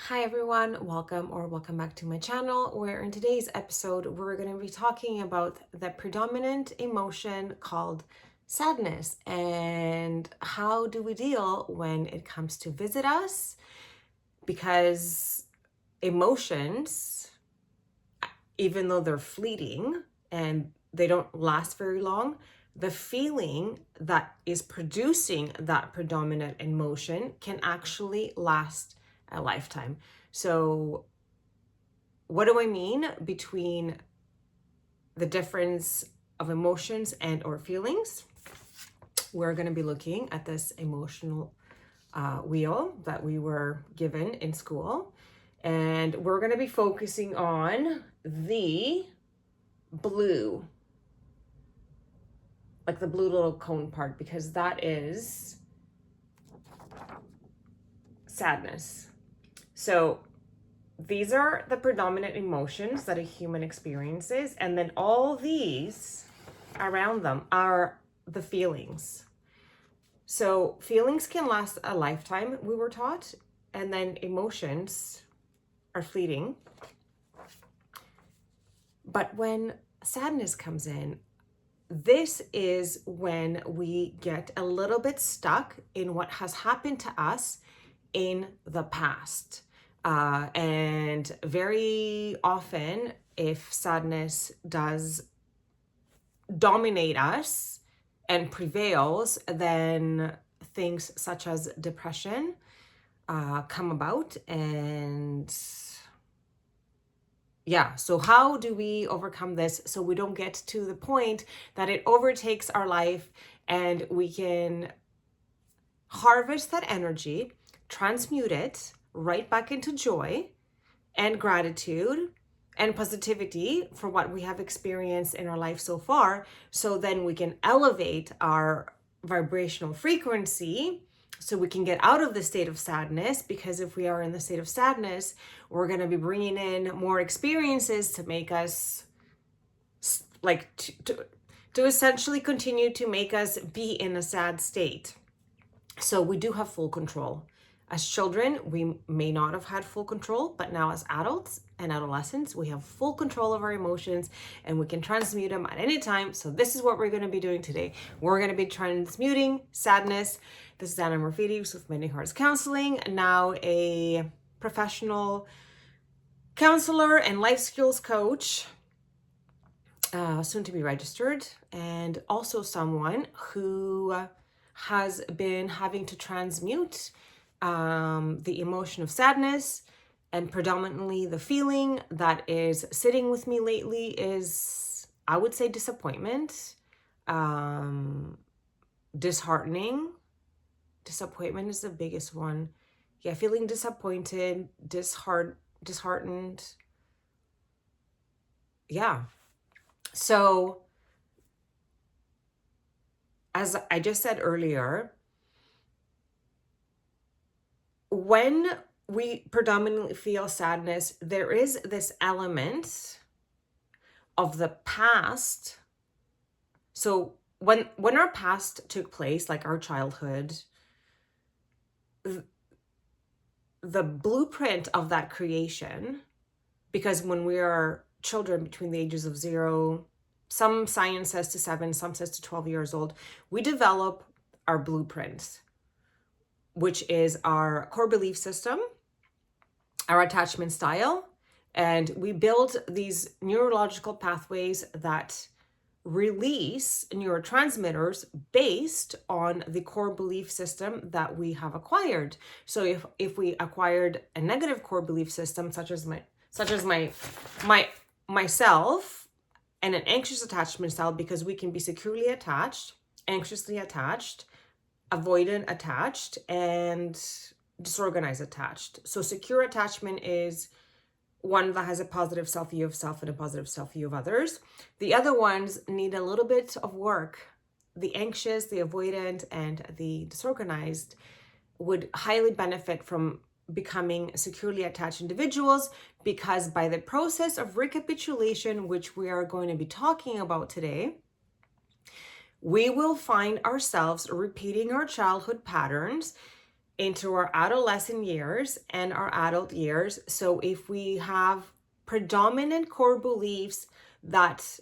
Hi everyone, welcome back to my channel, where in today's episode we're going to be talking about the predominant emotion called sadness and how do we deal when it comes to visit us, because emotions, even though they're fleeting and they don't last very long, the feeling that is producing that predominant emotion can actually last a lifetime. So what do I mean between the difference of emotions and or feelings? We're going to be looking at this emotional wheel that we were given in school, and we're going to be focusing on the blue, like the blue little cone part, because that is sadness. So these are the predominant emotions that a human experiences, and then all these around them are the feelings. So feelings can last a lifetime, we were taught, and then emotions are fleeting. But when sadness comes in, this is when we get a little bit stuck in what has happened to us in the past. And very often, if sadness does dominate us and prevails, then things such as depression come about. And yeah, so how do we overcome this so we don't get to the point that it overtakes our life, and we can harvest that energy, transmute it right back into joy and gratitude and positivity for what we have experienced in our life so far, so then we can elevate our vibrational frequency so we can get out of the state of sadness. Because if we are in the state of sadness, we're going to be bringing in more experiences to make us like to essentially continue to make us be in a sad state. So we do have full control. As children, we may not have had full control, but now as adults and adolescents, we have full control of our emotions and we can transmute them at any time. So this is what we're going to be doing today. We're going to be transmuting sadness. This is Anna Morphides with Mending Hearts Counseling, now a professional counselor and life skills coach, soon to be registered, and also someone who has been having to transmute the emotion of sadness, and predominantly the feeling that is sitting with me lately is, I would say, disappointment, disheartening. Disappointment is the biggest one. Yeah, feeling disappointed, disheartened. Yeah. So, as I just said earlier, when we predominantly feel sadness, there is this element of the past. So when our past took place, like our childhood, the blueprint of that creation, because when we are children between the ages of 0, some science says to 7, some says to 12 years old, we develop our blueprints, which is our core belief system, our attachment style, and we build these neurological pathways that release neurotransmitters based on the core belief system that we have acquired. So if we acquired a negative core belief system, such as myself, and an anxious attachment style, because we can be securely attached, anxiously attached, avoidant attached, and disorganized attached. So secure attachment is one that has a positive self-view of self and a positive self-view of others. The other ones need a little bit of work. The anxious, the avoidant, and the disorganized would highly benefit from becoming securely attached individuals, because by the process of recapitulation, which we are going to be talking about today, we will find ourselves repeating our childhood patterns into our adolescent years and our adult years. So if we have predominant core beliefs that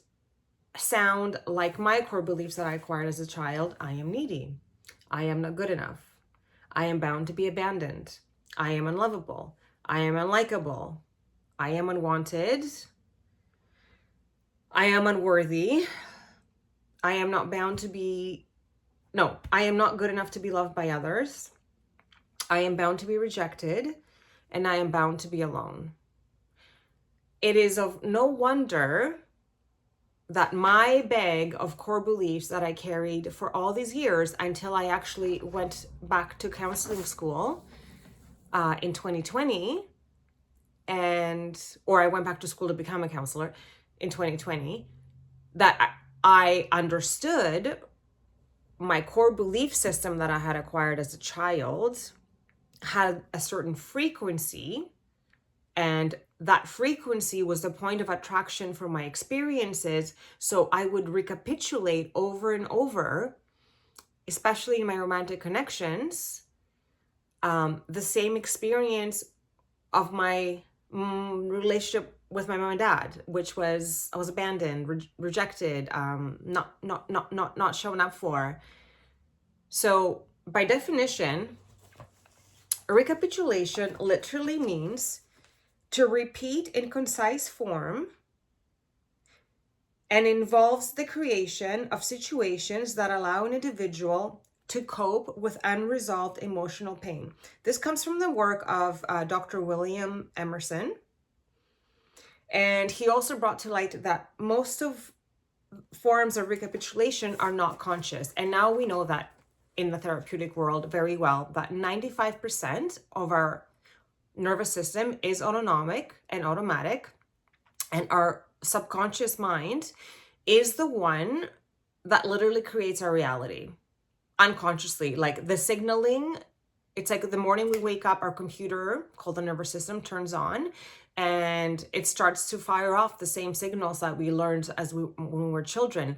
sound like my core beliefs that I acquired as a child, I am needy, I am not good enough, I am bound to be abandoned, I am unlovable, I am unlikable, I am unwanted, I am unworthy, I am not bound to be, no, I am not good enough to be loved by others, I am bound to be rejected, and I am bound to be alone. It is of no wonder that my bag of core beliefs that I carried for all these years until I actually went back to counseling school in 2020, or I went back to school to become a counselor in 2020, that I understood my core belief system that I had acquired as a child had a certain frequency, and that frequency was the point of attraction for my experiences. So I would recapitulate over and over, especially in my romantic connections, the same experience of my relationship with my mom and dad, which was I was abandoned, rejected, not shown up for. So by definition, a recapitulation literally means to repeat in concise form and involves the creation of situations that allow an individual to cope with unresolved emotional pain. This comes from the work of Dr. William Emerson. And he also brought to light that most of forms of recapitulation are not conscious. And now we know that in the therapeutic world very well, that 95% of our nervous system is autonomic and automatic, and our subconscious mind is the one that literally creates our reality unconsciously. Like the signaling, it's like the morning we wake up, our computer called the nervous system turns on, and it starts to fire off the same signals that we learned when we were children.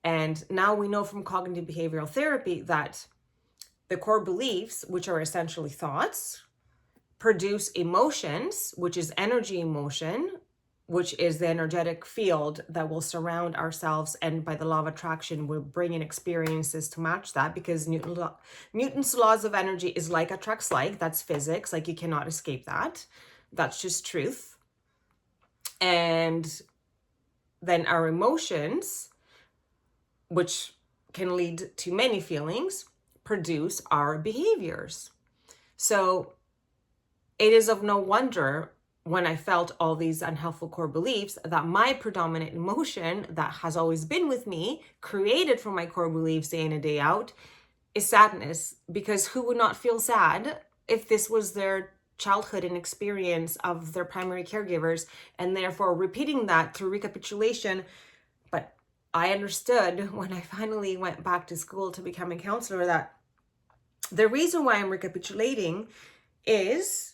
And now we know from cognitive behavioral therapy that the core beliefs, which are essentially thoughts, produce emotions, which is energy emotion, which is the energetic field that will surround ourselves, and by the law of attraction will bring in experiences to match that, because Newton's laws of energy is like attracts like. That's physics. Like, you cannot escape that. That's just truth. And then our emotions, which can lead to many feelings, produce our behaviors. So it is of no wonder when I felt all these unhelpful core beliefs that my predominant emotion that has always been with me, created from my core beliefs day in and day out, is sadness. Because who would not feel sad if this was their childhood and experience of their primary caregivers, and therefore repeating that through recapitulation. But I understood when I finally went back to school to become a counselor that the reason why I'm recapitulating is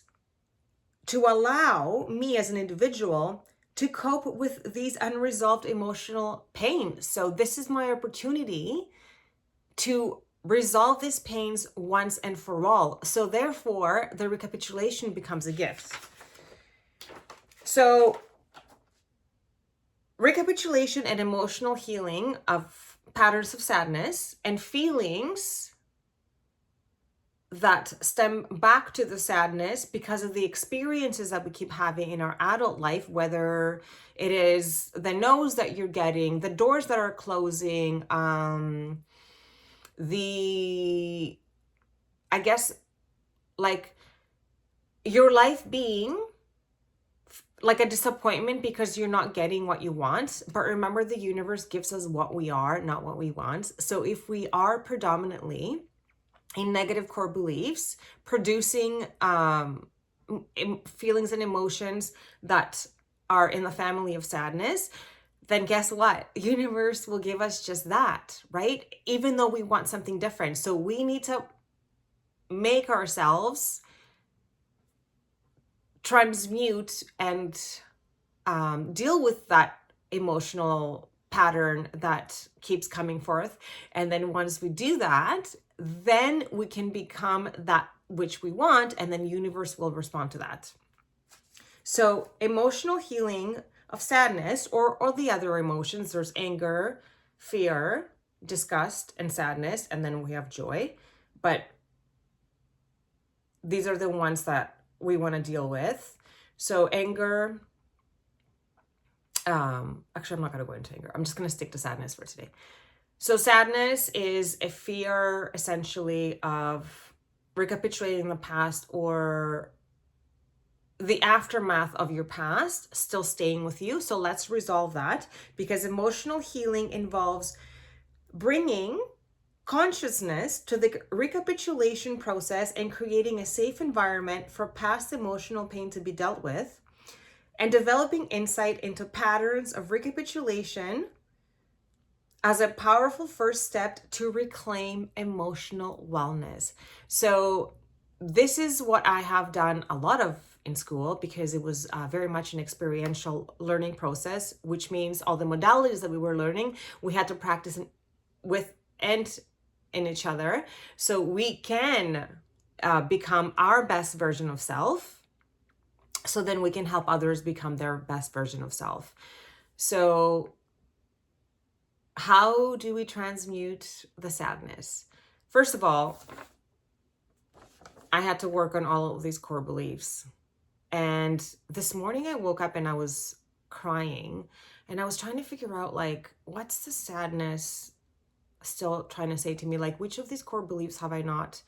to allow me as an individual to cope with these unresolved emotional pain. So this is my opportunity to resolve these pains once and for all. So therefore, the recapitulation becomes a gift. So recapitulation and emotional healing of patterns of sadness and feelings that stem back to the sadness because of the experiences that we keep having in our adult life, whether it is the no's that you're getting, the doors that are closing, I guess, like your life being like a disappointment because you're not getting what you want. But remember, the universe gives us what we are, not what we want. So if we are predominantly in negative core beliefs, producing feelings and emotions that are in the family of sadness, then guess what? Universe will give us just that, right? Even though we want something different. So we need to make ourselves transmute and deal with that emotional pattern that keeps coming forth. And then once we do that, then we can become that which we want, and then universe will respond to that. So emotional healing of sadness or the other emotions, there's anger, fear, disgust, and sadness, and then we have joy. But these are the ones that we want to deal with. So anger, actually, I'm not going to go into anger. I'm just going to stick to sadness for today. So sadness is a fear essentially of recapitulating the past or the aftermath of your past still staying with you. So let's resolve that, because emotional healing involves bringing consciousness to the recapitulation process and creating a safe environment for past emotional pain to be dealt with, and developing insight into patterns of recapitulation as a powerful first step to reclaim emotional wellness. So this is what I have done a lot of in school, because it was very much an experiential learning process, which means all the modalities that we were learning, we had to practice with and in each other, so we can become our best version of self, so then we can help others become their best version of self. So how do we transmute the sadness? First of all, I had to work on all of these core beliefs. And this morning I woke up and I was crying, and I was trying to figure out, like, what's the sadness still trying to say to me? Like, which of these core beliefs have I not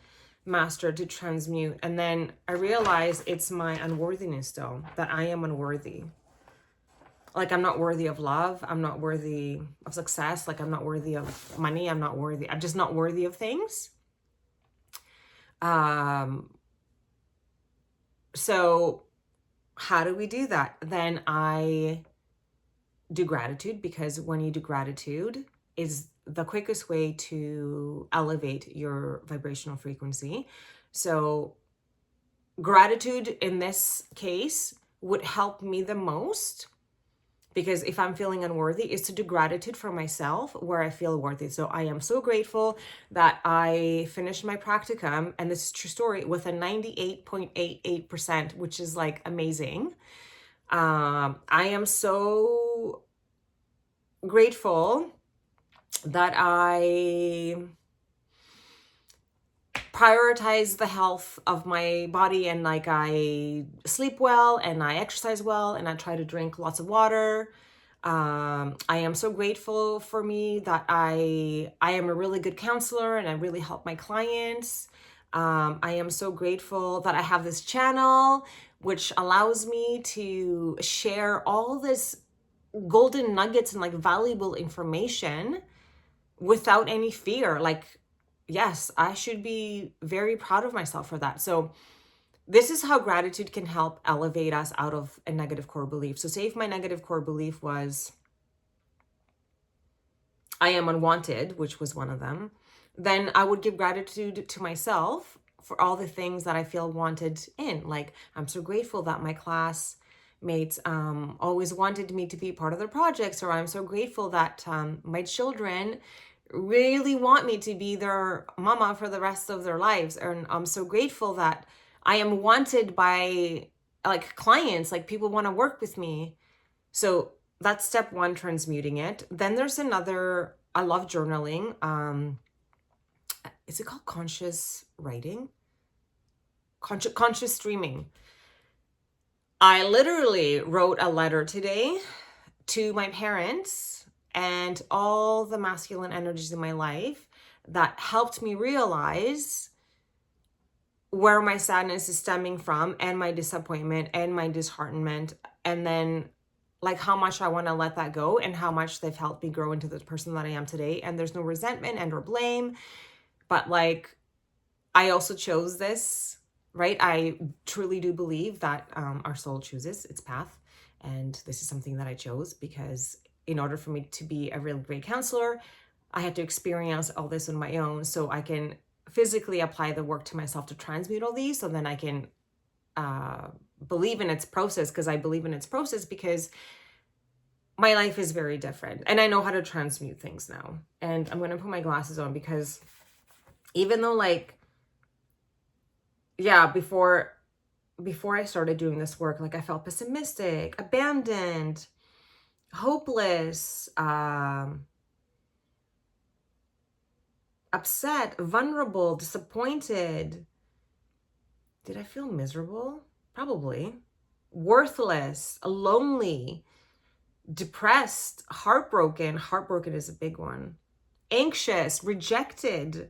mastered to transmute? And then I realized it's my unworthiness still, that I am unworthy. Like, I'm not worthy of love. I'm not worthy of success. Like, I'm not worthy of money. I'm just not worthy of things. So how do we do that? Then I do gratitude, because when you do gratitude is the quickest way to elevate your vibrational frequency. So gratitude in this case would help me the most, because if I'm feeling unworthy, is to do gratitude for myself where I feel worthy. So I am so grateful that I finished my practicum, and this is true story, with a 98.88%, which is like amazing. I am so grateful that I prioritize the health of my body, and like I sleep well and I exercise well and I try to drink lots of water. I am so grateful for me that I am a really good counselor and I really help my clients. I am so grateful that I have this channel which allows me to share all this golden nuggets and like valuable information without any fear. Like, yes, I should be very proud of myself for that. So this is how gratitude can help elevate us out of a negative core belief. So say if my negative core belief was I am unwanted, which was one of them, then I would give gratitude to myself for all the things that I feel wanted in. Like, I'm so grateful that my classmates always wanted me to be part of their projects, or I'm so grateful that my children really want me to be their mama for the rest of their lives. And I'm so grateful that I am wanted by like clients, like people want to work with me. So that's step one, transmuting it. Then there's another, I love journaling. Is it called conscious writing? Conscious streaming. I literally wrote a letter today to my parents and all the masculine energies in my life that helped me realize where my sadness is stemming from, and my disappointment and my disheartenment, and then like how much I want to let that go and how much they've helped me grow into the person that I am today. And there's no resentment and or blame, but like I also chose this, right? I truly do believe that our soul chooses its path, and this is something that I chose because in order for me to be a really great counselor, I had to experience all this on my own, so I can physically apply the work to myself to transmute all these, so then I can believe in its process, because I believe in its process because my life is very different and I know how to transmute things now. And I'm going to put my glasses on, because even though like yeah, before I started doing this work, like I felt pessimistic, abandoned, hopeless, upset, vulnerable, disappointed. Did I feel miserable? Probably. Worthless, lonely, depressed, heartbroken. Heartbroken is a big one. Anxious, rejected,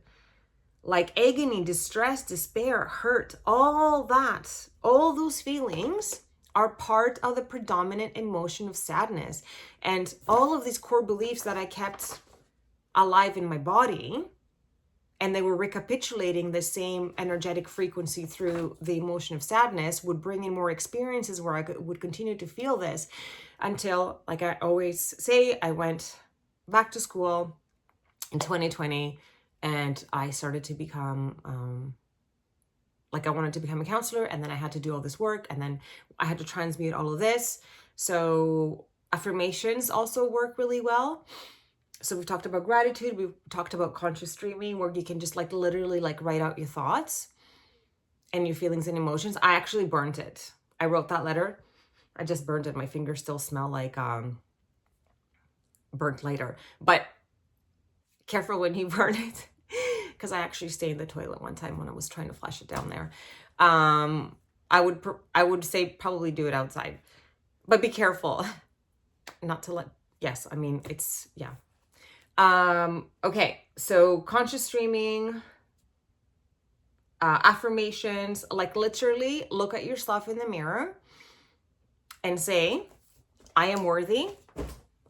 like agony, distress, despair, hurt, all that, all those feelings are part of the predominant emotion of sadness. And all of these core beliefs that I kept alive in my body, and they were recapitulating the same energetic frequency through the emotion of sadness, would bring in more experiences where I would continue to feel this until, like I always say, I went back to school in 2020 and I started to become like I wanted to become a counselor, and then I had to do all this work, and then I had to transmute all of this. So affirmations also work really well. So we've talked about gratitude, we've talked about conscious streaming, where you can just like literally like write out your thoughts and your feelings and emotions. I actually burnt it. I wrote that letter. I just burned it. My fingers still smell like burnt lighter. But careful when you burn it, because I actually stained the toilet one time when I was trying to flush it down there. I would say probably do it outside, but be careful not to let, yes, I mean, it's, yeah. Okay, so conscious streaming, affirmations, like literally look at yourself in the mirror and say, I am worthy.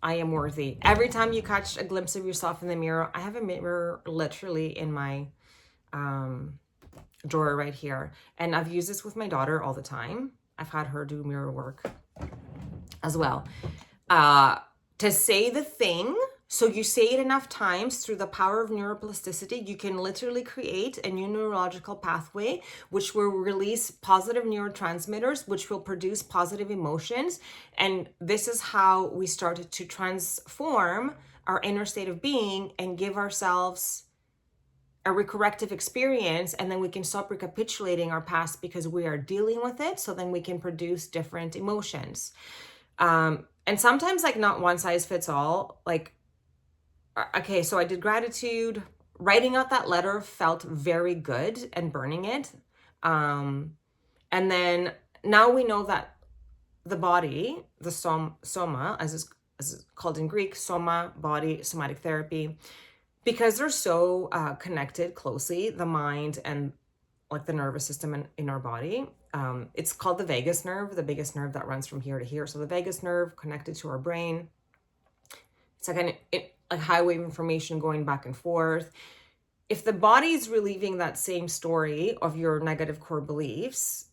I am worthy. Every time you catch a glimpse of yourself in the mirror, I have a mirror literally in my drawer right here. And I've used this with my daughter all the time. I've had her do mirror work as well. To say the thing, so you say it enough times through the power of neuroplasticity, you can literally create a new neurological pathway, which will release positive neurotransmitters, which will produce positive emotions. And this is how we started to transform our inner state of being and give ourselves a corrective experience, and then we can stop recapitulating our past because we are dealing with it, so then we can produce different emotions. And sometimes like not one size fits all. Like, okay, so I did gratitude. Writing out that letter felt very good, and burning it. And then now we know that the body, the soma, as it's called in Greek, soma, body, somatic therapy, because they're so connected closely, the mind and like the nervous system in our body. It's called the vagus nerve, the biggest nerve that runs from here to here. So the vagus nerve connected to our brain. It's like a highway of information going back and forth. If the body is reliving that same story of your negative core beliefs,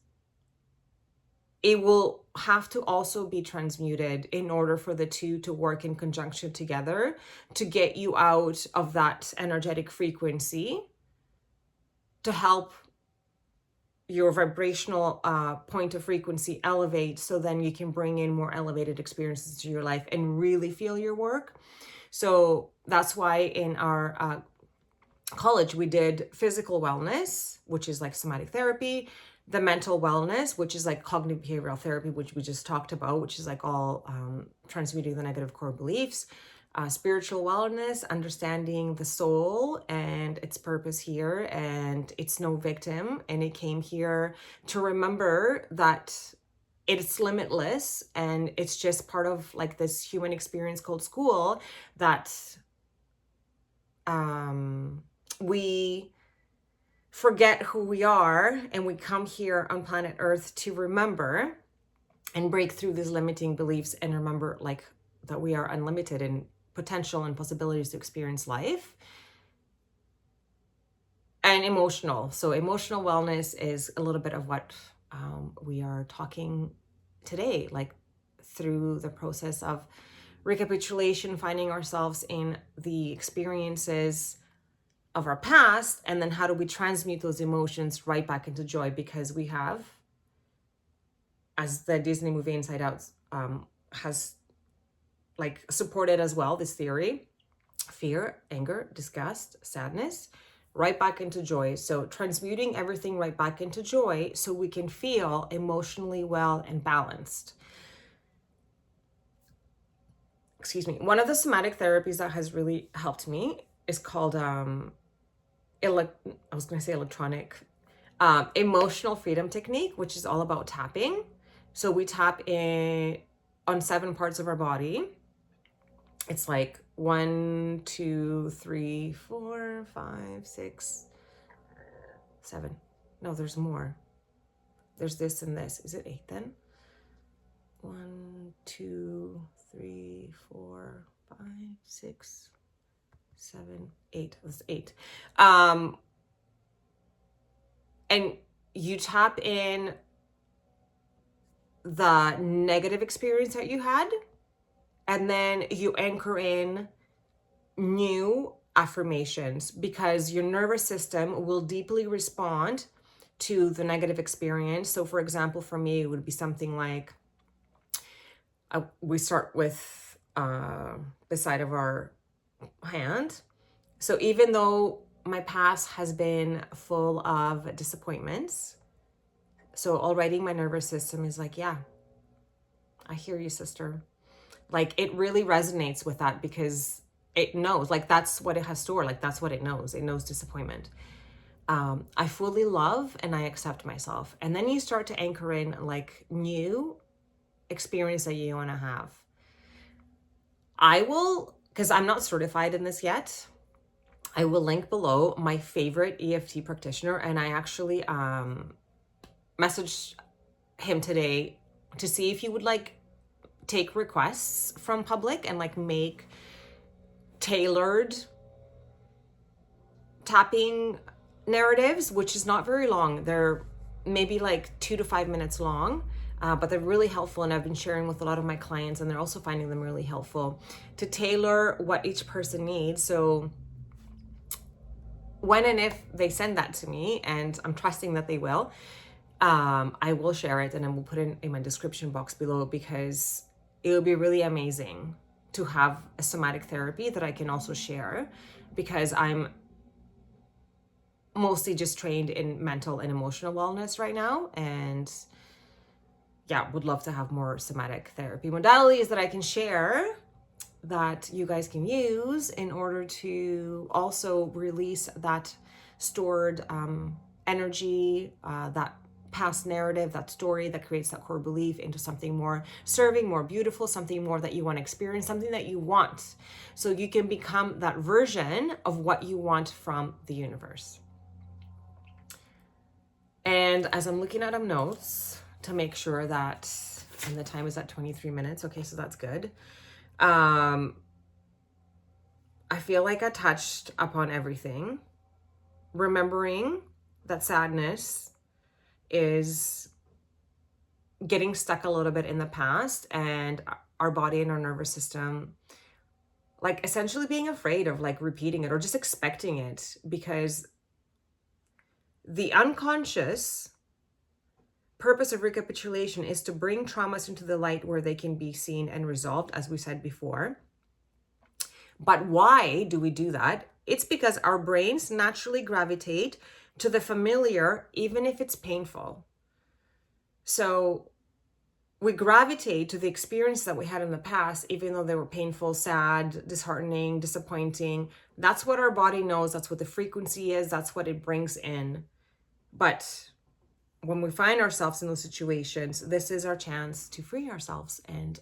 it will have to also be transmuted in order for the two to work in conjunction together to get you out of that energetic frequency, to help your vibrational point of frequency elevate, so then you can bring in more elevated experiences to your life and really feel your work. So that's why in our college we did physical wellness, which is like somatic therapy, the mental wellness, which is like cognitive behavioral therapy, which we just talked about, which is like all transmuting the negative core beliefs, spiritual wellness, understanding the soul and its purpose here, and it's no victim, and it came here to remember that it's limitless, and it's just part of like this human experience called school, that we forget who we are, and we come here on planet Earth to remember and break through these limiting beliefs and remember like that we are unlimited in potential and possibilities to experience life. And emotional. So emotional wellness is a little bit of what we are talking today, like through the process of recapitulation, finding ourselves in the experiences of our past, and then how do we transmute those emotions right back into joy, because we have, as the Disney movie Inside Out has like supported as well, this theory: fear, anger, disgust, sadness, right back into joy. So transmuting everything right back into joy so we can feel emotionally well and balanced. Excuse me. One of the somatic therapies that has really helped me is called electronic emotional freedom technique, which is all about tapping. So we tap in on 7 parts of our body. It's like 1, 2, 3, 4, 5, 6, 7. No, there's more. There's this and this. Is it 8 then? 1, 2, 3, 4, 5, 6, 7, 8. That's 8. And you tap in the negative experience that you had, and then you anchor in new affirmations, because your nervous system will deeply respond to the negative experience. So for example, for me, it would be something like, we start with the side of our hand. So even though my past has been full of disappointments, so already my nervous system is like, yeah, I hear you, sister. Like, it really resonates with that, because it knows, like, that's what it has stored. Like, that's what it knows. It knows disappointment. I fully love and I accept myself. And then you start to anchor in like new experience that you want to have. I will, because I'm not certified in this yet, I will link below my favorite EFT practitioner. And I actually messaged him today to see if he would like take requests from public and like make tailored tapping narratives, which is not very long. They're maybe like 2 to 5 minutes long, but they're really helpful. And I've been sharing with a lot of my clients, and they're also finding them really helpful to tailor what each person needs. So when and if they send that to me, and I'm trusting that they will, I will share it and I will put it in my description box below, because it would be really amazing to have a somatic therapy that I can also share, because I'm mostly just trained in mental and emotional wellness right now. And yeah, would love to have more somatic therapy modalities that I can share that you guys can use in order to also release that stored energy, that past narrative, that story that creates that core belief, into something more serving, more beautiful, something more that you want to experience, something that you want. So you can become that version of what you want from the universe. And as I'm looking at notes to make sure that, and the time is at 23 minutes. Okay, so that's good. I feel like I touched upon everything. Remembering that sadness is getting stuck a little bit in the past, and our body and our nervous system, like essentially being afraid of like repeating it or just expecting it, because the unconscious purpose of recapitulation is to bring traumas into the light where they can be seen and resolved, as we said before. But why do we do that? It's because our brains naturally gravitate to the familiar, even if it's painful. So we gravitate to the experience that we had in the past, even though they were painful, sad, disheartening, disappointing. That's what our body knows. That's what the frequency is. That's what it brings in. But when we find ourselves in those situations, this is our chance to free ourselves. And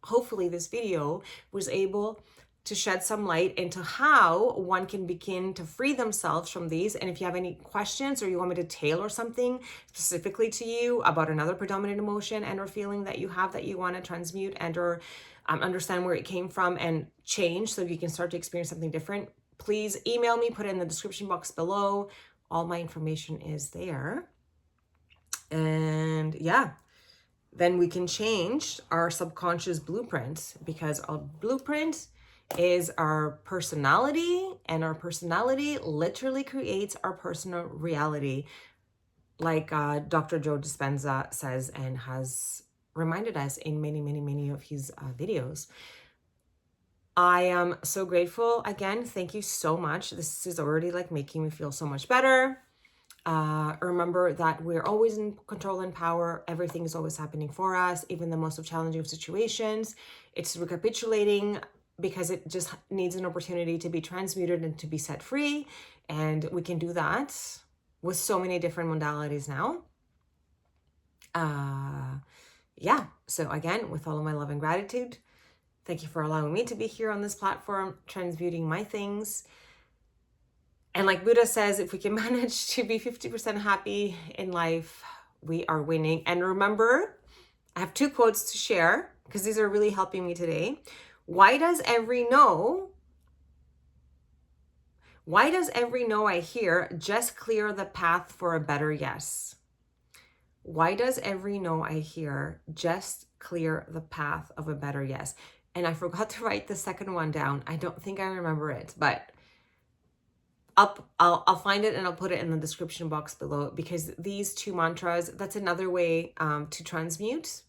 hopefully this video was able to shed some light into how one can begin to free themselves from these. And if you have any questions, or you want me to tailor something specifically to you about another predominant emotion and or feeling that you have that you want to transmute and or understand where it came from and change so you can start to experience something different, please email me, put it in the description box below. All my information is there. And yeah, then we can change our subconscious blueprint, because our blueprint is our personality, and our personality literally creates our personal reality, like Dr. Joe Dispenza says and has reminded us in many of his videos. I am so grateful. Again, thank you so much. This is already like making me feel so much better. Remember that we're always in control and power. Everything is always happening for us, even the most challenging of situations. It's recapitulating because it just needs an opportunity to be transmuted and to be set free. And we can do that with so many different modalities now. Yeah, so again, with all of my love and gratitude, thank you for allowing me to be here on this platform, transmuting my things. And like Buddha says, if we can manage to be 50% happy in life, we are winning. And remember, I have 2 quotes to share because these are really helping me today. Why does every no I hear just clear the path for a better yes? Why does every no I hear just clear the path of a better yes? And I forgot to write the second one down. I don't think I remember it, but I'll find it and I'll put it in the description box below, because these 2 mantras, that's another way to transmute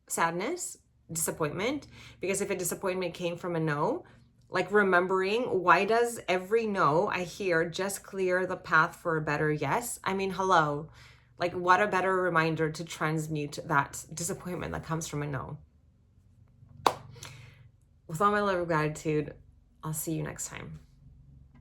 sadness, disappointment. Because if a disappointment came from a no, like remembering, why does every no I hear just clear the path for a better yes? I mean, hello, like what a better reminder to transmute that disappointment that comes from a no. With all my love and gratitude, I'll see you next time.